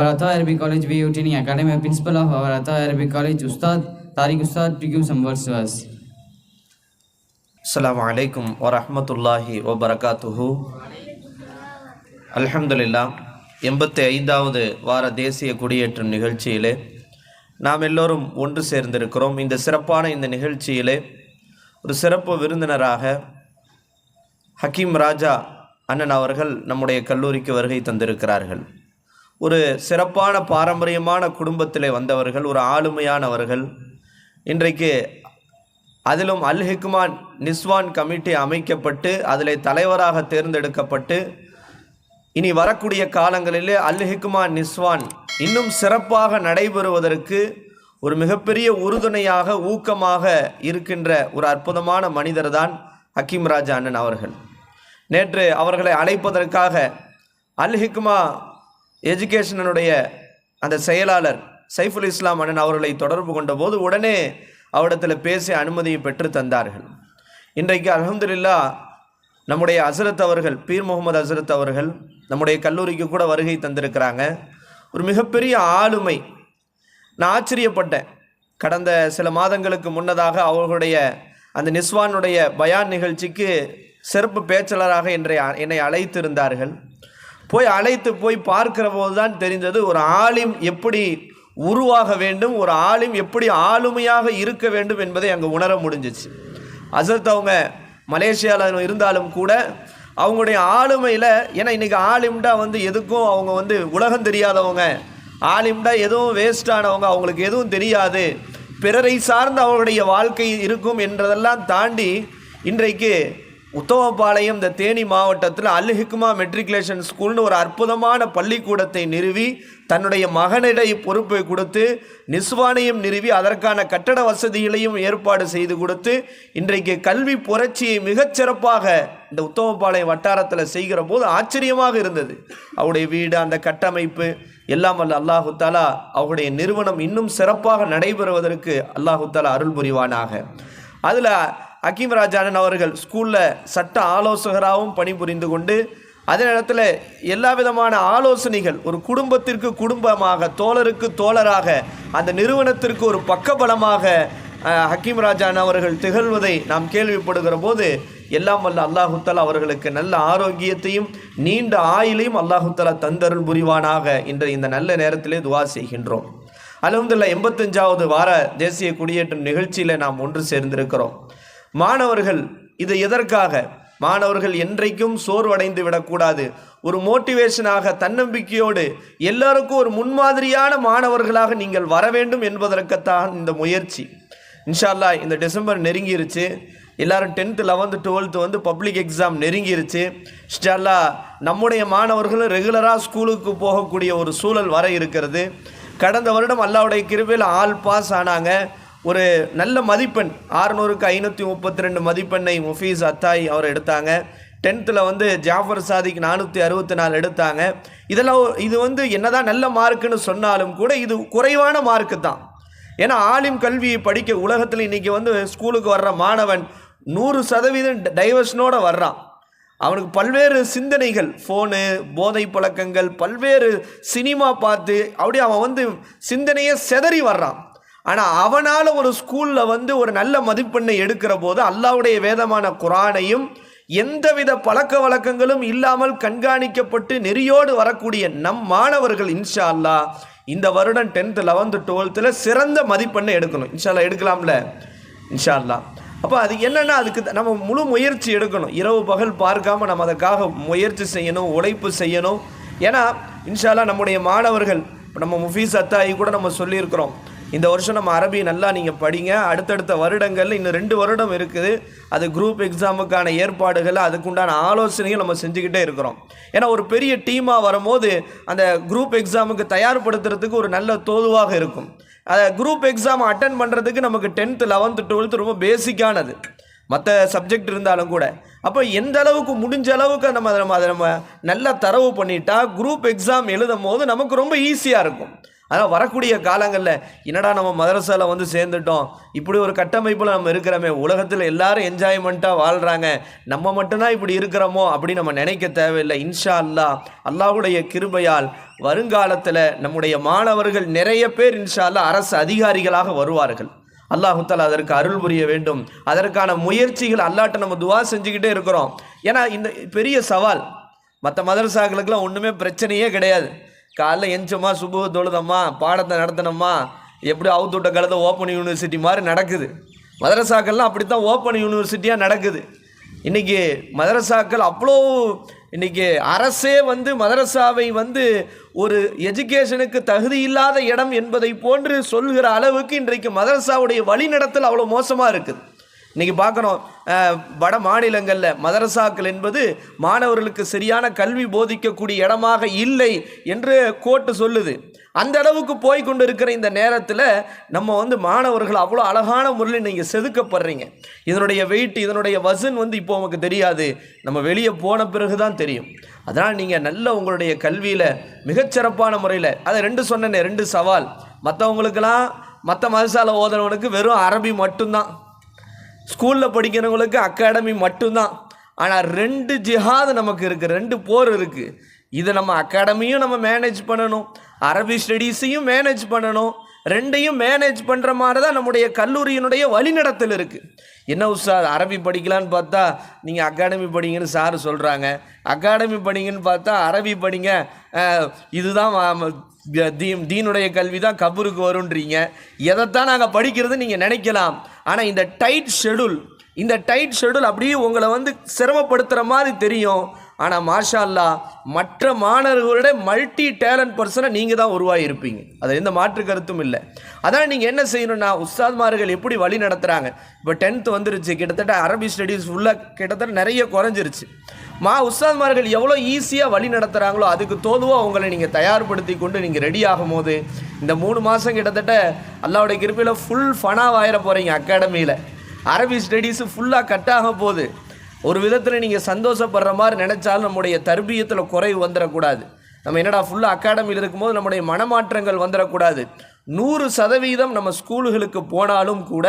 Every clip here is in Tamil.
Our Atha Arabic College VU Training Academy, principal of our Atha Arabic College, Ustad Tariq Ustad, to give some words to us. Assalamu alaikum wa rahmatullahi wa barakatuhu. அல்ஹம்துலில்லாஹ் 85வது வார தேசிய குடியேற்றம் நிகழ்ச்சியிலே நாம் எல்லோரும் ஒன்று சேர்ந்திருக்கிறோம். இந்த சிறப்பான இந்த நிகழ்ச்சியிலே ஒரு சிறப்பு விருந்தினராக ஹக்கீம் ராஜா அண்ணன் அவர்கள் நம்முடைய கல்லூரிக்கு வருகை தந்திருக்கிறார்கள். ஒரு சிறப்பான பாரம்பரியமான குடும்பத்திலே வந்தவர்கள், ஒரு ஆளுமையானவர்கள். இன்றைக்கு அதிலும் அல் ஹிக்மான் நிஸ்வான் கமிட்டி அமைக்கப்பட்டு அதிலே தலைவராக தேர்ந்தெடுக்கப்பட்டு இனி வரக்கூடிய காலங்களிலே அல் ஹிக்மான் நிஸ்வான் இன்னும் சிறப்பாக நடைபெறுவதற்கு ஒரு மிகப்பெரிய உறுதுணையாக ஊக்கமாக இருக்கின்ற ஒரு அற்புதமான மனிதர் தான் ஹக்கீம் ராஜா அண்ணன் அவர்கள். நேற்று அவர்களை அழைப்பதற்காக அல் ஹிக்மா எஜுகேஷனுடைய அந்த செயலாளர் சைஃபுல் இஸ்லாம் அண்ணன் அவர்களை தொடர்பு கொண்ட போது உடனே அவரிடத்தில் பேசி அனுமதியை பெற்று தந்தார்கள். இன்றைக்கு அல்ஹம்துலில்லாஹ் நம்முடைய ஹசரத் அவர்கள், பீர் முகமது ஹசரத் அவர்கள் நம்முடைய கல்லூரிக்கு கூட வருகை தந்திருக்கிறாங்க. ஒரு மிகப்பெரிய ஆளுமை. நான் ஆச்சரியப்பட்டேன். கடந்த சில மாதங்களுக்கு முன்னதாக அவர்களுடைய அந்த நிஸ்வானுடைய பயான் நிகழ்ச்சிக்கு சிறப்பு பேச்சாளராக என்னை அழைத்திருந்தார்கள். அழைத்து போய் பார்க்கிற போது தான் தெரிந்தது ஒரு ஆலிம் எப்படி உருவாக வேண்டும், ஒரு ஆலிம் எப்படி ஆளுமையாக இருக்க வேண்டும் என்பதை அங்கே உணர முடிஞ்சிச்சு. ஹசரத் அவங்க மலேசியாவில் இருந்தாலும் கூட அவங்களுடைய ஆளுமையில், ஏன்னா இன்றைக்கி ஆலிம்டா எதுக்கும் அவங்க உலகம் தெரியாதவங்க, ஆலிம்டா எதுவும் வேஸ்டானவங்க, அவங்களுக்கு எதுவும் தெரியாது, பிறரை சார்ந்து அவர்களுடைய வாழ்க்கை இருக்கும் என்றதெல்லாம் தாண்டி இன்றைக்கு உத்தமபாளையம் இந்த தேனி மாவட்டத்தில் அல் ஹிக்மா மெட்ரிகுலேஷன் ஸ்கூல்னு ஒரு அற்புதமான பள்ளிக்கூடத்தை நிறுவி தன்னுடைய மகனிடை பொறுப்பை கொடுத்து நிஸ்வானையும் நிறுவி அதற்கான கட்டட வசதிகளையும் ஏற்பாடு செய்து கொடுத்து இன்றைக்கு கல்வி புரட்சியை மிகச்சிறப்பாக இந்த உத்தமபாளையம் வட்டாரத்தில் செய்கிற போது ஆச்சரியமாக இருந்தது. அவருடைய வீடு, அந்த கட்டமைப்பு எல்லாம் வல்ல அல்லாஹு தாலா அவருடைய நிறுவனம் இன்னும் சிறப்பாக நடைபெறுவதற்கு அல்லாஹு தாலா அருள் புரிவானாக. அதில் ஹக்கீம் ராஜானன் அவர்கள் ஸ்கூலில் சட்ட ஆலோசகராகவும் பணிபுரிந்து கொண்டு அதே நேரத்தில் எல்லா விதமான ஆலோசனைகள், ஒரு குடும்பத்திற்கு குடும்பமாக, தோழருக்கு தோழராக, அந்த நிறுவனத்திற்கு ஒரு பக்கபலமாக ஹக்கீம் ராஜான் அவர்கள் திகழ்வதை நாம் கேள்விப்படுகிற போது எல்லாம் வல்ல அல்லாஹு தஆலா அவர்களுக்கு நல்ல ஆரோக்கியத்தையும் நீண்ட ஆயுளையும் அல்லாஹு தஆலா தந்தருள் புரிவானாக என்ற இந்த நல்ல நேரத்திலே துஆ செய்கின்றோம். அல்ஹம்துலில்லாஹ் 85வது வார தேசிய குடியேற்றம் நிகழ்ச்சியில் நாம் ஒன்று சேர்ந்திருக்கிறோம். மாணவர்கள் இது எதற்காக? மாணவர்கள் என்றைக்கும் சோர்வடைந்து விடக்கூடாது. ஒரு மோட்டிவேஷனாக, தன்னம்பிக்கையோடு எல்லாருக்கும் ஒரு முன்மாதிரியான மாணவர்களாக நீங்கள் வர வேண்டும் என்பதற்குத்தான் இந்த முயற்சி. இன்ஷா அல்லாஹ் இந்த டிசம்பர் நெருங்கிருச்சு. எல்லாரும் 10th 11th 12th public exam நெருங்கிருச்சு. இன்ஷா அல்லாஹ் நம்முடைய மாணவர்களும் ரெகுலராக ஸ்கூலுக்கு போகக்கூடிய ஒரு சூழல் வர இருக்கிறது. கடந்த வருடம் அல்லாஹ்வுடைய கிருபையில் ஆல் பாஸ் ஆனாங்க. ஒரு நல்ல மதிப்பெண் 600க்கு 532 மதிப்பெண்ணை முஃபீஸ் அத்தாய் அவர் எடுத்தாங்க. 10th ஜாஃபர் சாதிக் 464 எடுத்தாங்க. இதெல்லாம் இது என்னதான் நல்ல மார்க்குன்னு சொன்னாலும் கூட இது குறைவான மார்க்கு தான். ஏன்னா ஆலிம் கல்வியை படிக்க உலகத்தில் இன்றைக்கி ஸ்கூலுக்கு வர்ற மாணவன் 100% டைவர்ஷனோடு வர்றான். அவனுக்கு பல்வேறு சிந்தனைகள், ஃபோனு, போதை பழக்கங்கள், பல்வேறு சினிமா பார்த்து அப்படியே அவன் சிந்தனையை செதறி வர்றான். ஆனால் அவனால் ஒரு ஸ்கூலில் ஒரு நல்ல மதிப்பெண்ணை எடுக்கிற போது அல்லாஹ்வுடைய வேதமான குர்ஆனையும் எந்தவித பழக்க வழக்கங்களும் இல்லாமல் கண்காணிக்கப்பட்டு நெறியோடு வரக்கூடிய நம் மாணவர்கள் இன்ஷா அல்லாஹ் இந்த வருடம் 10th 11th 12th சிறந்த மதிப்பெண்ணை எடுக்கணும். இன்ஷா அல்லாஹ் எடுக்கலாம்ல இன்ஷா அல்லாஹ். அப்போ அது என்னென்னா அதுக்கு நம்ம முழு முயற்சி எடுக்கணும். இரவு பகல் பார்க்காம நம்ம அதுக்காக முயற்சி செய்யணும், உழைப்பு செய்யணும். ஏன்னா இன்ஷா அல்லாஹ் நம்முடைய மாணவர்கள், இப்போ நம்ம முஃபீஸ் அத்தாயி கூட நம்ம சொல்லியிருக்கிறோம், இந்த வருஷம் நம்ம அரபி நல்லா நீங்கள் படிங்க, அடுத்தடுத்த வருடங்களில் இன்னும் 2 வருடம் இருக்குது, அது குரூப் எக்ஸாமுக்கான ஏற்பாடுகள், அதுக்குண்டான ஆலோசனைகள் நம்ம செஞ்சுக்கிட்டே இருக்கிறோம். ஏன்னா ஒரு பெரிய டீமாக வரும்போது அந்த குரூப் எக்ஸாமுக்கு தயார்படுத்துறதுக்கு ஒரு நல்ல தோதுவாக இருக்கும். அதை குரூப் எக்ஸாம் அட்டன் பண்ணுறதுக்கு நமக்கு 10th 11th 12th ரொம்ப பேசிக்கானது, மற்ற சப்ஜெக்ட் இருந்தாலும் கூட. அப்போ எந்த அளவுக்கு முடிஞ்ச அளவுக்கு நம்ம நல்லா தரவு பண்ணிட்டா குரூப் எக்ஸாம் எழுதும் போது நமக்கு ரொம்ப ஈஸியாக இருக்கும். அதான் வரக்கூடிய காலங்களில் என்னடா நம்ம மதரசாவில் சேர்ந்துட்டோம், இப்படி ஒரு கட்டமைப்பில் நம்ம இருக்கிறோமே, உலகத்தில் எல்லாரும் என்ஜாய்மெண்ட்டாக வாழ்கிறாங்க, நம்ம மட்டும்தான் இப்படி இருக்கிறோமோ அப்படின்னு நம்ம நினைக்க தேவையில்லை. இன்ஷா அல்லாஹ் அல்லாஹ்வுடைய கிருபையால் வருங்காலத்தில் நம்முடைய மாணவர்கள் நிறைய பேர் இன்ஷா அல்லாஹ் அரசு அதிகாரிகளாக வருவார்கள். அல்லாஹு தஆலா அதற்கு அருள் புரிய வேண்டும். அதற்கான முயற்சிகள் அல்லாஹ்ட்ட நம்ம துவா செஞ்சுக்கிட்டே இருக்கிறோம். ஏன்னா இந்த பெரிய சவால். மற்ற மதரசாக்களுக்கெல்லாம் ஒன்றுமே பிரச்சனையே கிடையாது. காலைல எஞ்சோமா, சுபுஹ் தொழுதம்மா, பாடத்தை நடத்தினோமா, எப்படி அவுத்துவிட்ட காலத்தை ஓப்பன் யூனிவர்சிட்டி மாதிரி நடக்குது. மதரசாக்கள்லாம் அப்படி தான் ஓப்பன் யூனிவர்சிட்டியாக நடக்குது. இன்றைக்கி மதரசாக்கள் அவ்வளோ, இன்றைக்கி அரசே மதரசாவை ஒரு எஜுகேஷனுக்கு தகுதி இல்லாத இடம் என்பதை போன்று சொல்கிற அளவுக்கு இன்றைக்கு மதரசாவுடைய வழிநடத்தல் அவ்வளோ மோசமாக இருக்குது. இன்றைக்கி பார்க்குறோம், வட மாநிலங்களில் மதரசாக்கள் என்பது மாணவர்களுக்கு சரியான கல்வி போதிக்கக்கூடிய இடமாக இல்லை என்று கோர்ட்டு சொல்லுது. அந்த அளவுக்கு போய் கொண்டு இருக்கிற இந்த நேரத்தில் நம்ம மாணவர்கள் அவ்வளோ அழகான முறையில் நீங்கள் செதுக்கப்படுறீங்க. இதனுடைய வெயிட், இதனுடைய வசன் இப்போ உங்களுக்கு தெரியாது, நம்ம வெளியே போன பிறகு தான் தெரியும். அதனால் நீங்கள் நல்ல உங்களுடைய கல்வியில் மிகச்சிறப்பான முறையில், அதை சொன்னேனே, 2 சவால். மற்றவங்களுக்கெல்லாம், மற்ற மதரசால ஓதுறவனுக்கு வெறும் அரபி மட்டும்தான், ஸ்கூலில் படிக்கிறவங்களுக்கு அகாடமி மட்டும்தான். ஆனால் 2 ஜிஹாது நமக்கு இருக்குது, 2 போர் இருக்குது. இதை நம்ம அகாடமியும் நம்ம மேனேஜ் பண்ணணும், அரபி ஸ்டடீஸையும் மேனேஜ் பண்ணணும். 2ஐயும் மேனேஜ் பண்ணுற மாதிரி தான் நம்முடைய கல்லூரியினுடைய வழிநடத்தல் இருக்குது. என்ன உஸ்தாத், அரபி படிக்கலான்னு பார்த்தா நீங்கள் அகாடமி படிங்கன்னு சார் சொல்கிறாங்க, அகாடமி படிங்கன்னு பார்த்தா அரபி படிங்க, இதுதான் தீனுடைய கல்வி தான் கபருக்கு வருன்றீங்க. எதைத்தான் நாங்கள் படிக்கிறது நீங்கள் நினைக்கலாம். ஆனால் இந்த டைட் ஷெடியூல் அப்படியே உங்களை சிரமப்படுத்துகிற மாதிரி தெரியும். ஆனால் மாஷா அல்லாஹ் மற்ற மாணவர்களோட மல்டி டேலண்ட் பர்சனை நீங்கள் தான் உருவாகியிருப்பீங்க. அது எந்த மாற்று கருத்தும் இல்லை. அதான் நீங்கள் என்ன செய்யணும்னா, உஸ்தாத்மார்கள் எப்படி வழி நடத்துகிறாங்க. இப்போ 10th வந்துருச்சு, கிட்டத்தட்ட அரபி ஸ்டடீஸ் ஃபுல்லாக கிட்டத்தட்ட நிறைய குறைஞ்சிருச்சு. உஸ்தாத்மார்கள் எவ்வளோ ஈஸியாக வழி நடத்துகிறாங்களோ அதுக்கு தோதுவாக உங்களை நீங்கள் தயார்படுத்தி கொண்டு நீங்கள் ரெடி ஆகும் போது இந்த 3 மாதம் கிட்டத்தட்ட அல்லாஹ்வுடைய கிருபையில் ஃபுல் ஃபனாக ஆயிர போகிறீங்க. அகாடமியில் அரபி ஸ்டடீஸு ஃபுல்லாக கட்டாக போகுது. ஒரு விதத்தில் நீங்கள் சந்தோஷப்படுற மாதிரி நினச்சாலும் நம்முடைய தர்பியத்தில் குறைவு வந்துடக்கூடாது. நம்ம என்னடா ஃபுல்லாக அகாடமியில் இருக்கும்போது நம்முடைய மனமாற்றங்கள் வந்துடக்கூடாது. 100% நம்ம ஸ்கூலுகளுக்கு போனாலும் கூட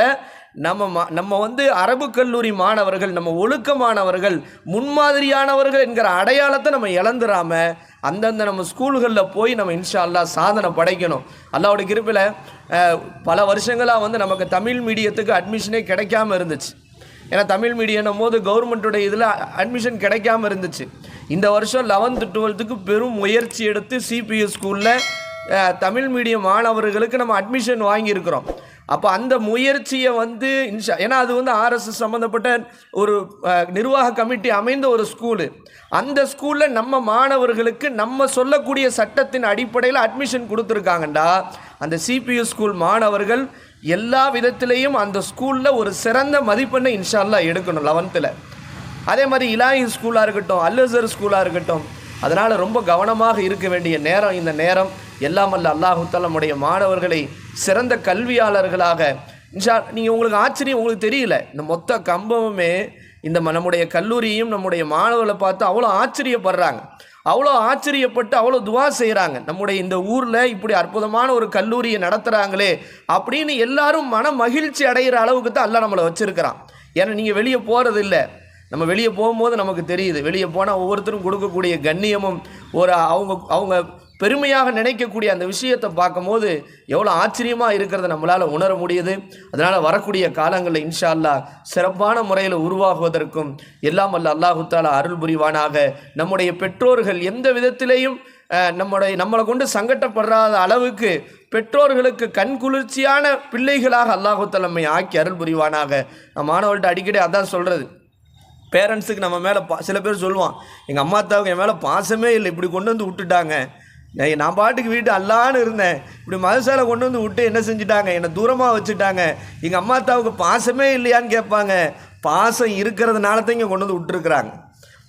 நம்ம அரபு கல்லூரி மாணவர்கள், நம்ம ஒழுக்கமானவர்கள், முன்மாதிரியானவர்கள் என்கிற அடையாளத்தை நம்ம இழந்துடாம அந்தந்த நம்ம ஸ்கூல்களில் போய் நம்ம இன்ஷா அல்லாஹ் சாதனை படைக்கணும். அல்லாஹ்வுடைய கிருபையில் பல வருஷங்களாக நமக்கு தமிழ் மீடியத்துக்கு அட்மிஷனே கிடைக்காம இருந்துச்சு. ஏன்னா தமிழ் மீடியம் போது கவர்மெண்ட்டுடைய இதில் அட்மிஷன் கிடைக்காம இருந்துச்சு. இந்த வருஷம் 11th 12th பெரும் முயற்சி எடுத்து சிபிஎஸ் ஸ்கூலில் தமிழ் மீடியம் மாணவர்களுக்கு நம்ம அட்மிஷன் வாங்கியிருக்கிறோம். அப்போ அந்த முயற்சியை ஏன்னா அது ஆர்எஸ்எஸ் சம்மந்தப்பட்ட ஒரு நிர்வாக கமிட்டி அமைந்த ஒரு ஸ்கூலு. அந்த ஸ்கூலில் நம்ம மாணவர்களுக்கு நம்ம சொல்லக்கூடிய சட்டத்தின் அடிப்படையில் அட்மிஷன் கொடுத்துருக்காங்கண்டா, அந்த சிபிஎஸ் ஸ்கூல் மாணவர்கள் எல்லா விதத்திலையும் அந்த ஸ்கூலில் ஒரு சிறந்த மதிப்பெண்ணை இன்ஷா அல்லாஹ் எடுக்கணும் 11th. அதே மாதிரி இலாஹி ஸ்கூலாக இருக்கட்டும், அல்-அஸ்ஹர் ஸ்கூலாக இருக்கட்டும். அதனால் ரொம்ப கவனமாக இருக்க வேண்டிய நேரம் இந்த நேரம். எல்லாம் அல்ல அல்லாஹு தஆலா நம்முடைய மாணவர்களை சிறந்த கல்வியாளர்களாக நீங்கள் உங்களுக்கு ஆச்சரியம், உங்களுக்கு தெரியல, இந்த மொத்த கம்பமுமே இந்த நம்முடைய கல்லூரியும் நம்முடைய மாணவர்களை பார்த்து அவ்வளோ ஆச்சரியப்படுறாங்க. அவ்வளோ ஆச்சரியப்பட்டு அவ்வளோ துவா செய்கிறாங்க. நம்முடைய இந்த ஊரில் இப்படி அற்புதமான ஒரு கல்லூரியை நடத்துகிறாங்களே அப்படின்னு எல்லாரும் மன மகிழ்ச்சி அடைகிற அளவுக்கு தான் அல்லாஹ் நம்மளை வச்சுருக்கிறான். ஏன்னா நீங்கள் வெளியே போகிறது இல்லை, நம்ம வெளியே போகும்போது நமக்கு தெரியுது. வெளியே போனால் ஒவ்வொருத்தரும் கொடுக்கக்கூடிய கண்ணியமும் ஒரு அவங்க பெருமையாக நினைக்கக்கூடிய அந்த விஷயத்தை பார்க்கும்போது எவ்வளோ ஆச்சரியமாக இருக்கிறத நம்மளால் உணர முடியுது. அதனால் வரக்கூடிய காலங்களில் இன்ஷா அல்லாஹ் சிறப்பான முறையில் உருவாகுவதற்கும் எல்லாம் அல்ல அல்லாஹு தஆலா அருள் புரிவானாக. நம்முடைய பெற்றோர்கள் எந்த விதத்திலேயும் நம்மளை கொண்டு சங்கடப்படுறாத அளவுக்கு பெற்றோர்களுக்கு கண்குளிர்ச்சியான பிள்ளைகளாக அல்லாஹு தஆலா நம்மை ஆக்கி அருள் புரிவானாக. நான் மாணவர்கள்ட்ட அடிக்கடி அதான் சொல்கிறது. பேரண்ட்ஸுக்கு நம்ம மேலே சில பேர் சொல்லுவான், எங்கள் அம்மா அத்தாவுக்கு என் மேலே பாசமே இல்லை, இப்படி கொண்டு விட்டுட்டாங்க, நான் பாட்டுக்கு வீட்டு அல்லான்னு இருந்தேன், இப்படி மதசால கொண்டு விட்டு என்ன செஞ்சுட்டாங்க, என்னை தூரமாக வச்சுட்டாங்க, எங்கள் அம்மா அத்தாவுக்கு பாசமே இல்லையான்னு கேட்பாங்க. பாசம் இருக்கிறதுனால தான் இங்கே கொண்டு விட்டுருக்குறாங்க.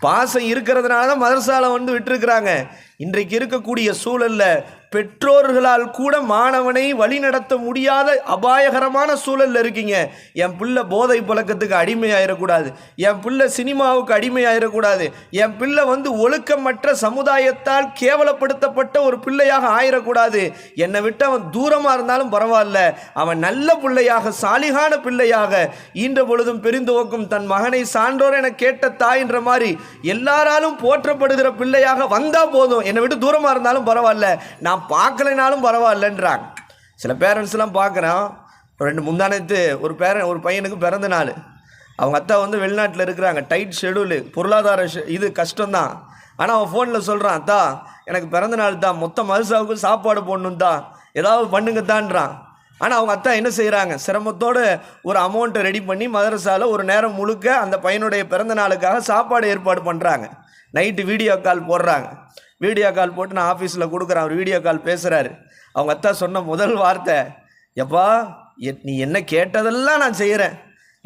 பாசம் இருக்கிறதுனால தான் மதரசால விட்டுருக்குறாங்க. இன்றைக்கு இருக்கக்கூடிய சூழலில் பெற்றோர்களால் கூட மாணவனை வழிநடத்த முடியாத அபாயகரமான சூழலில் இருக்கீங்க. என் பிள்ளை போதை பழக்கத்துக்கு அடிமையாயிடக்கூடாது, என் பிள்ளை சினிமாவுக்கு அடிமையாயிடக்கூடாது, என் பிள்ளை ஒழுக்கமற்ற சமுதாயத்தால் கேவலப்படுத்தப்பட்ட ஒரு பிள்ளையாக ஆயிடக்கூடாது, என்னை விட்டு அவன் தூரமாக இருந்தாலும் பரவாயில்ல, அவன் நல்ல பிள்ளையாக சாலிகான பிள்ளையாக ஈன்ற பொழுதும் பெருந்துவக்கும் தன் மகனை சான்றோர் என கேட்ட தாயின்ற மாதிரி எல்லாராலும் போற்றப்படுகிற பிள்ளையாக வந்தா போதும், என்னை விட்டு தூரமாக இருந்தாலும் பரவாயில்ல, நான் பார்க்கலைனாலும் பரவாயில்லன்றாங்க. சில பேரண்ட்ஸ்லாம் பார்க்குறேன். முந்தானத்து ஒரு பையனுக்கு பிறந்த நாள். அவங்க அத்தா வெளிநாட்டில் இருக்கிறாங்க, டைட் ஷெடியூலு, பொருளாதார இது கஷ்டம்தான். ஆனால் அவன் ஃபோனில் சொல்கிறான், அத்தா எனக்கு பிறந்த நாள் தான், மொத்த மதுசாவுக்கு சாப்பாடு போடணும் தான், ஏதாவது பண்ணுங்கத்தான்றான். ஆனால் அவங்க அத்தா என்ன செய்கிறாங்க, சிரமத்தோடு ஒரு அமௌண்ட்டை ரெடி பண்ணி மதரசாவில் ஒரு நேரம் முழுக்க அந்த பையனுடைய பிறந்த நாளுக்காக சாப்பாடு ஏற்பாடு பண்ணுறாங்க. நைட்டு வீடியோ கால் போடுறாங்க. வீடியோ கால் போட்டு நான் ஆஃபீஸில் கொடுக்குறேன். அவர் வீடியோ கால் பேசுகிறாரு. அவங்க அத்தா சொன்ன முதல் வார்த்தை, எப்பா நீ என்ன கேட்டதெல்லாம் நான் செய்கிறேன்,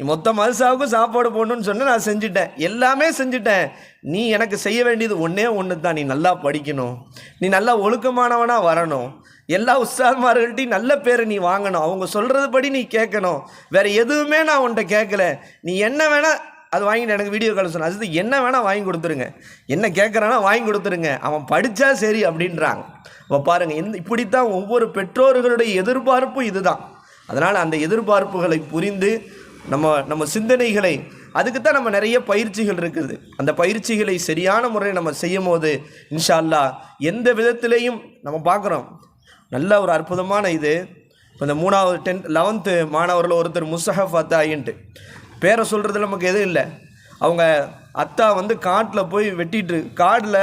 நீ மொத்த மதுசாவுக்கும் சாப்பாடு போடணுன்னு சொன்ன, நான் செஞ்சுட்டேன், எல்லாமே செஞ்சுட்டேன், நீ எனக்கு செய்ய வேண்டியது ஒன்றே ஒன்று தான், நீ நல்லா படிக்கணும், நீ நல்லா ஒழுக்கமானவனாக வரணும், எல்லா உஸ்தாத்மார்கள்ட்டையும் நல்ல பேரை நீ வாங்கணும், அவங்க சொல்கிறது படி நீ கேட்கணும், வேறு எதுவுமே நான் உன்கிட்ட கேட்கல, நீ என்ன வேணால் அது வாங்கிட்டு எனக்கு வீடியோ கால் சொன்ன, அது என்ன வேணால் வாங்கி கொடுத்துருங்க, என்ன கேட்குறானா வாங்கி கொடுத்துருங்க, அவன் படித்தா சரி அப்படின்றாங்க. அப்போ பாருங்கள், இப்படித்தான் ஒவ்வொரு பெற்றோர்களுடைய எதிர்பார்ப்பும் இதுதான். அதனால் அந்த எதிர்பார்ப்புகளை புரிந்து நம்ம சிந்தனைகளை, அதுக்கு தான் நம்ம நிறைய பயிற்சிகள் இருக்குது, அந்த பயிற்சிகளை சரியான முறையில் நம்ம செய்யும் போது இன்ஷா அல்லாஹ் எந்த விதத்திலையும் நம்ம பார்க்குறோம். நல்ல ஒரு அற்புதமான இது. இப்போ இந்த 11th மாணவர்கள் ஒருத்தர் முஸ்ஹப் அத்தாயின்ட்டு பேரை சொல்கிறது நமக்கு எதுவும் இல்லை. அவங்க அத்தா காட்டில் போய் வெட்டிட்டு, காடில்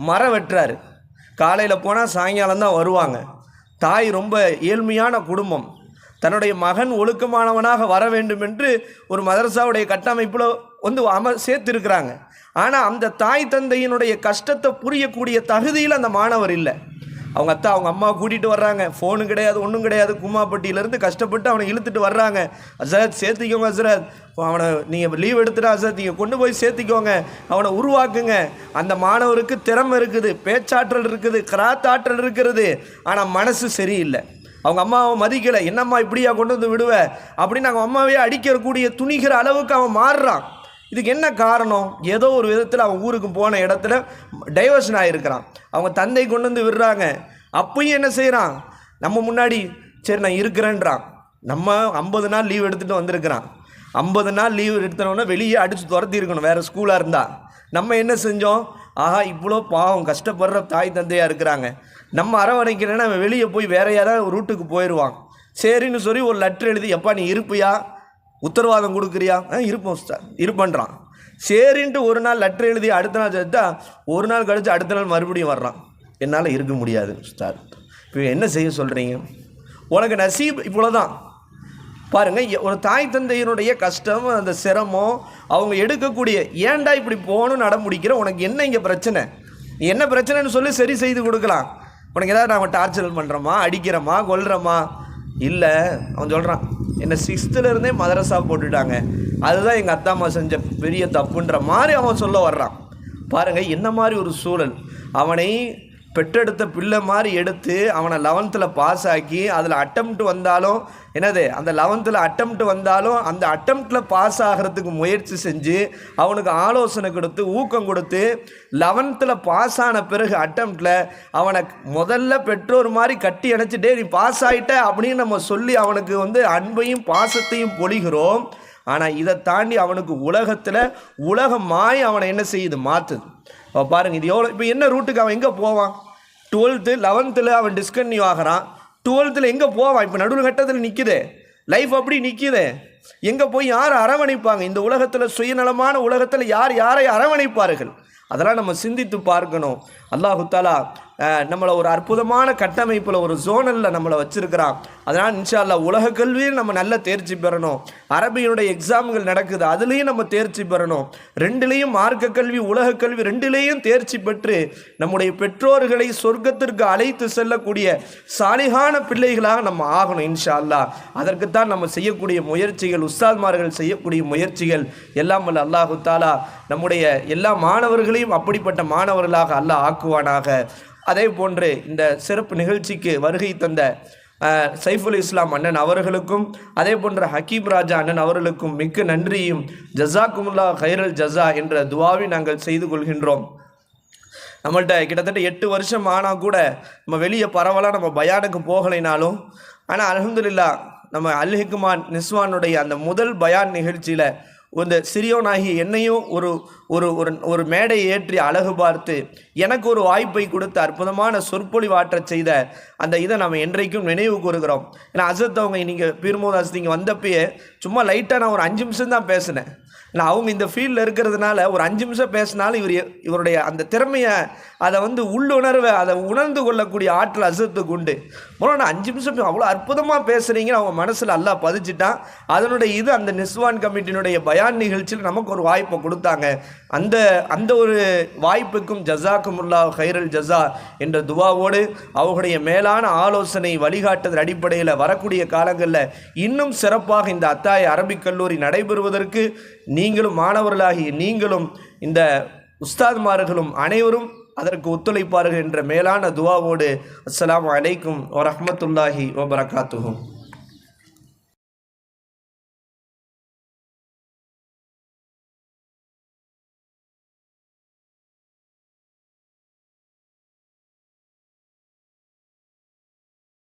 மரம் வெட்டுறாரு. காலையில் போனால் சாயங்காலம் தான் வருவாங்க. தாய் ரொம்ப ஏழ்மையான குடும்பம். தன்னுடைய மகன் ஒழுக்கமானவனாக வர வேண்டும் என்று ஒரு மதரசாவுடைய கட்டமைப்பில் சேர்த்துருக்கிறாங்க. ஆனால் அந்த தாய் தந்தையினுடைய கஷ்டத்தை புரியக்கூடிய தகுதியில் அந்த மாணவர் இல்லை. அவங்க அத்தா அவங்க அம்மா கூட்டிகிட்டு வர்றாங்க, ஃபோனு கிடையாது, ஒன்றும் கிடையாது, கும்மாப்பட்டியிலேருந்து கஷ்டப்பட்டு அவனை இழுத்துட்டு வர்றாங்க. அசரத் சேர்த்திக்கோங்க, அசரத் அவனை நீங்கள் லீவ் எடுத்துட்டா அசரத் நீங்கள் கொண்டு போய் சேர்த்திக்கோங்க, அவனை உருவாக்குங்க. அந்த மாணவருக்கு திறமை இருக்குது, பேச்சாற்றல் இருக்குது, கிராத்தாற்றல் இருக்கிறது, ஆனால் மனசு சரியில்லை. அவங்க அம்மாவை மதிக்கலை, என்னம்மா இப்படியா கொண்டு விடுவேன் அப்படின்னு அவங்க அம்மாவே அடிக்கக்கூடிய துணிகிற அளவுக்கு அவன் மாறுறான். இதுக்கு என்ன காரணம்? ஏதோ ஒரு விதத்தில் அவன் ஊருக்கு போன இடத்துல டைவர்ஷன் ஆகிருக்கிறான். அவங்க தந்தை கொண்டு விடுறாங்க. அப்பயும் என்ன செய்கிறான், நம்ம முன்னாடி சரி நான் இருக்கிறேன்றான். நம்ம 50 நாள் லீவ் எடுத்துகிட்டு வந்திருக்கிறான். 50 நாள் லீவ் எடுத்தோன்னா வெளியே அடித்து துரத்தி இருக்கணும் வேறு ஸ்கூலாக இருந்தால். நம்ம என்ன செஞ்சோம், ஆஹா இவ்வளோ பாவம் கஷ்டப்படுற தாய் தந்தையாக இருக்கிறாங்க, நம்ம அரவணைக்கிறேன்னா அவன் வெளியே போய் வேறு யாராவது ரூட்டுக்கு போயிடுவான். சரின்னு சொல்லி ஒரு லெட்டர் எழுதி, எப்பா நீ இருப்பியா, உத்தரவாதம் கொடுக்குறியா, இருப்போம் சார் இருப்பன்றான். சரின்ட்டு ஒரு நாள் லெட்டர் எழுதி அடுத்த நாள் சேர்த்தா ஒரு நாள் கழித்து அடுத்த நாள் மறுபடியும் வர்றான். என்னால் இருக்க முடியாது சார். இப்போ என்ன செய்ய சொல்கிறீங்க? உனக்கு நசீப் இவ்வளோதான். பாருங்கள், ஒரு தாய் தந்தையினுடைய கஷ்டம், அந்த சிரமம், அவங்க எடுக்கக்கூடிய ஏன்டா இப்படி போகணும்னு நட முடிக்கிற, உனக்கு என்ன இங்கே பிரச்சனை, என்ன பிரச்சனைன்னு சொல்லி சரி செய்து கொடுக்கலாம். உனக்கு ஏதாவது நாங்கள் டார்ச்சர் பண்ணுறோமா, அடிக்கிறோமா, கொல்றோமா? இல்லை. அவன் சொல்கிறான், என்னை 6th மதரசா போட்டுட்டாங்க, அதுதான் எங்கள் அத்தா அம்மா செஞ்ச பெரிய தப்புன்ற மாதிரி அவன் சொல்ல வர்றான். பாருங்கள் என்ன மாதிரி ஒரு சூழல். அவனை பெற்றெடுத்த பிள்ளை மாதிரி எடுத்து அவனை 11th பாஸ் ஆக்கி அதில் அட்டம்ப்ட் வந்தாலும் என்னது, அந்த 11th அட்டம்ப்ட் வந்தாலும் அந்த அட்டம்ப்டில் பாஸ் ஆகிறதுக்கு முயற்சி செஞ்சு அவனுக்கு ஆலோசனை கொடுத்து ஊக்கம் கொடுத்து 11th பாஸ் ஆன பிறகு அட்டம்ப்டில் அவனை முதல்ல பெற்றோர் மாதிரி கட்டி அணைச்சிட்டே நீ பாஸ் ஆகிட்ட அப்படின்னு நம்ம சொல்லி அவனுக்கு அன்பையும் பாசத்தையும் பொழிகிறோம். ஆனால் இதை தாண்டி அவனுக்கு உலகத்தில் உலகமாய் அவனை என்ன செய்யுது, மாற்றுது. பாருங்கள் இது எவ்வளோ. இப்போ என்ன ரூட்டுக்கு அவன் எங்கே போவான்? 12th 11th அவன் டிஸ்கன்யூ ஆகிறான். 12th எங்கே போவான்? இப்போ நடுவில் கட்டத்தில் நிற்குதே, லைஃப் அப்படி நிற்குதே, எங்கே போய் யார் அரவணைப்பாங்க? இந்த உலகத்தில், சுயநலமான உலகத்தில் யார் யாரை அரவணைப்பார்கள்? அதெல்லாம் நம்ம சிந்தித்து பார்க்கணும். அல்லாஹு தஆலா நம்மளை ஒரு அற்புதமான கட்டமைப்பில் ஒரு ஜோனலில் நம்மளை வச்சுருக்கிறான். அதனால் இன்ஷா அல்லாஹ் உலக கல்வியில் நம்ம நல்ல தேர்ச்சி பெறணும். அரபியினுடைய எக்ஸாம்கள் நடக்குது, அதுலேயும் நம்ம தேர்ச்சி பெறணும். 2லேயும் மார்க்க கல்வி உலக கல்வி 2லேயும் தேர்ச்சி பெற்று நம்முடைய பெற்றோர்களை சொர்க்கத்திற்கு அழைத்து செல்லக்கூடிய சாலிகான பிள்ளைகளாக நம்ம ஆகணும் இன்ஷா அல்லாஹ். அதற்குத்தான் நம்ம செய்யக்கூடிய முயற்சிகள், உஸ்தாத்மார்கள் செய்யக்கூடிய முயற்சிகள் எல்லாம் வல்ல அல்லாஹு தஆலா நம்முடைய எல்லா மாணவர்களையும் அப்படிப்பட்ட மாணவர்களாக அல்லாஹ் ஆக்குவானாக. அதே போன்று இந்த சிறப்பு நிகழ்ச்சிக்கு வருகை தந்த சைஃபுல் இஸ்லாம் அண்ணன் அவர்களுக்கும் அதே போன்ற ஹக்கீம் ராஜா அண்ணன் அவர்களுக்கும் மிக்க நன்றியும் ஜஸாக்குமுல்லா ஹைரல் ஜஸா என்ற துவாவை நாங்கள் செய்து கொள்கின்றோம். நம்மள்கிட்ட கிட்டத்தட்ட 8 வருஷம் ஆனால் கூட நம்ம வெளியே பரவலாக நம்ம பயானுக்கு போகலைனாலும், ஆனால் அல்ஹம்துலில்லாஹ் நம்ம அல் ஹிக்மான் நிஸ்வானுடைய அந்த முதல் பயான் நிகழ்ச்சியில் இந்த சிறியோனாகி என்னையும் ஒரு ஒரு ஒரு ஒரு மேடை ஏற்றி அழகு பார்த்து எனக்கு ஒரு வாய்ப்பை கொடுத்து அற்புதமான சொற்பொழிவாற்றச் செய்த அந்த இதை நம்ம என்றைக்கும் நினைவு கூறுகிறோம். ஏன்னா அசத் அவங்க நீங்கள் பீர்மோதாஸ் நீங்கள் வந்தப்பயே சும்மா லைட்டாக நான் ஒரு 5 நிமிஷம் தான் பேசினேன். இல்லை அவங்க இந்த ஃபீல்டில் இருக்கிறதுனால ஒரு 5 நிமிஷம் பேசினாலும் இவருடைய அந்த திறமையை அதை உள்ளுணர்வை அதை உணர்ந்து கொள்ளக்கூடிய ஆற்றல் அசத்துக்கு உண்டு. முதல்ல நான் 5 நிமிஷம் அவ்வளோ அற்புதமாக பேசுகிறீங்கன்னு அவங்க மனசில் அல்லாஹ் பதிச்சிட்டான். அதனுடைய இது அந்த நிஸ்வான் கமிட்டியினுடைய பயான் நிகழ்ச்சியில் நமக்கு ஒரு வாய்ப்பை கொடுத்தாங்க. அந்த ஒரு வாய்ப்புக்கும் ஜஸாக்குமுல்லாஹ் ஹைரல் ஜஸா என்ற துவாவோடு அவர்களுடைய மேலான ஆலோசனை வழிகாட்டுதல் அடிப்படையில் வரக்கூடிய காலங்களில் இன்னும் சிறப்பாக இந்த அத்தாய அரபிக் கல்லூரி நடைபெறுவதற்கு நீங்களும் மாணவர்களாகிய நீங்களும் இந்த உஸ்தாத்மார்களும் அனைவரும் அதற்கு ஒத்துழைப்பார்கள் என்ற மேலான துவாவோடு அஸ்ஸலாமு அலைக்கும் வரஹ்மத்துல்லாஹி வபரகாத்துஹு.